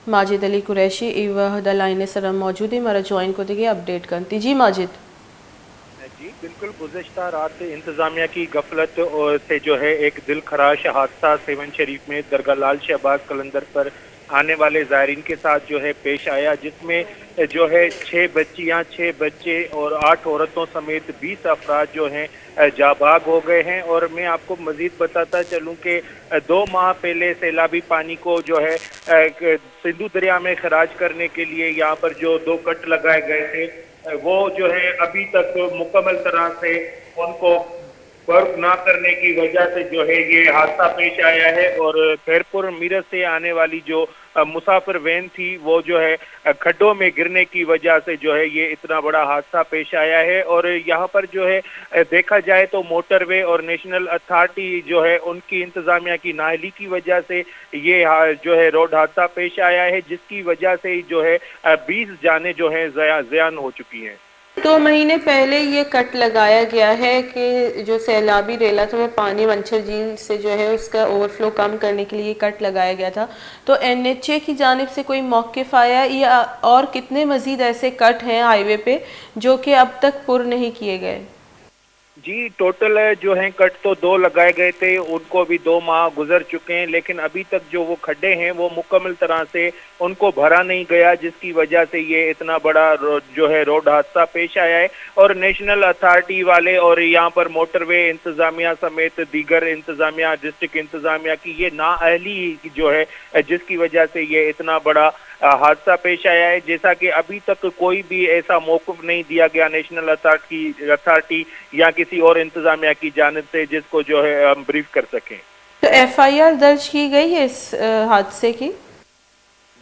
Majid Ali Qureshi इवहदा line सरम मौजूद है हमारा ज्वाइन को देखिए अपडेट करती जी माजिद जी बिल्कुल गुज़श्ता रात इंतज़ामिया की गफलत से जो है एक दिल खराश हादसा सेवन शरीफ में दरगाह लाल शहबाज कलंदर पर आने वाले ज़ायरीन के साथ जो है पेश आया, जिसमें जो है 6 बच्चियां, 6 बच्चे और 8 औरतों समेत 20 अफराद जो हैं जाबाग हो गए हैं। और मैं आपको मजीद बताता चलूं कि 2 माह पहले सैलाबी पानी को जो है सिंधु दरिया में खराज करने के लिए यहाँ पर जो 2 कट लगाए गए थे, वो जो है अभी तक मुकम्मल तरह से उनको वर्क ना करने की वजह से जो है ये हादसा पेश आया है। और खैरपुर मीरठ से आने वाली जो मुसाफिर वैन थी वो जो है खड्डों में गिरने की वजह से जो है ये इतना बड़ा हादसा पेश आया है। और यहाँ पर जो है देखा जाए तो मोटरवे और नेशनल अथॉरिटी जो है उनकी इंतजामिया की नाअहली की वजह से ये जो है रोड हादसा पेश आया है, जिसकी वजह से जो है 20 जानें जो है ज़यान हो चुकी हैं। 2 महीने पहले ये कट लगाया गया है कि जो सैलाबी रेला था वो पानी मंछर झील से जो है उसका ओवरफ्लो कम करने के लिए कट लगाया गया था। तो NHA की जानिब से कोई मौक़िफ़ आया या और कितने मज़ीद ऐसे कट हैं हाईवे पे जो कि अब तक पुर नहीं किए गए? जी टोटल जो हैं कट तो 2 लगाए गए थे, उनको भी 2 माह गुजर चुके हैं, लेकिन अभी तक जो वो खड्डे हैं वो मुकम्मल तरह से उनको भरा नहीं गया, जिसकी वजह से ये इतना बड़ा जो है रोड हादसा पेश आया है। और नेशनल अथॉरिटी वाले और यहाँ पर मोटरवे इंतजामिया समेत दीगर इंतजामिया, डिस्ट्रिक्ट इंतजामिया की ये नाअहली जो है जिसकी वजह से ये इतना बड़ा हादसा पेश आया है। जैसा कि अभी तक कोई भी ऐसा मौक़िफ़ नहीं दिया गया नेशनल अथॉरिटी या किसी और इंतजामिया की जानिब से जिसको जो है हम ब्रीफ कर सकें। तो FIR दर्ज की गई है इस हादसे की?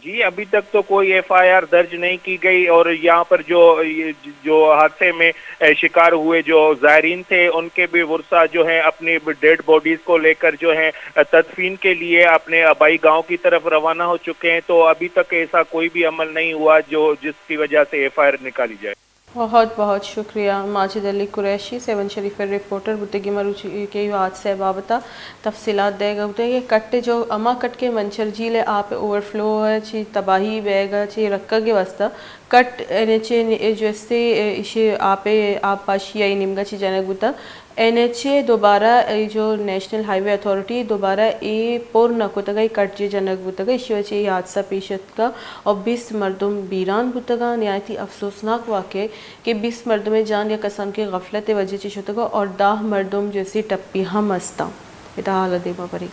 जी अभी तक तो कोई FIR दर्ज नहीं की गई। और यहाँ पर जो हादसे में शिकार हुए जो ज़ायरीन थे उनके भी वर्सा जो हैं अपनी डेड बॉडीज़ को लेकर जो है तदफीन के लिए अपने आबाई गांव की तरफ रवाना हो चुके हैं। तो अभी तक ऐसा कोई भी अमल नहीं हुआ जिसकी वजह से FIR निकाली जाए। बहुत बहुत शुक्रिया माजिद अली कुरैशी सेवन शरीफ रिपोर्टर बुतगी मरुची के हादसे बाबता तफसीलात देगा होते कि कट्टे जो अमा कट के मंचर झील आप ओवरफ्लो है ची तबाही बेगा ची रक्का के वास्ता कट NHA जैसे इसे आप पाशिया निमगा ची जनक बुता NHA दोबारा जो नेशनल हाईवे अथॉरिटी दोबारा ए पोर नकोतगा कट जे जनक बुतगा इसी वजह हादसा पेशत का और 20 मर्दों बीरान बुतगा नहायती अफसोसनाक वाक़े कि 20 मर्दों जान या कसम के गफलत वजह से शुतगा और 10 मर्दों जैसी टप्पी हम मस्ता इता हालत देमा परी।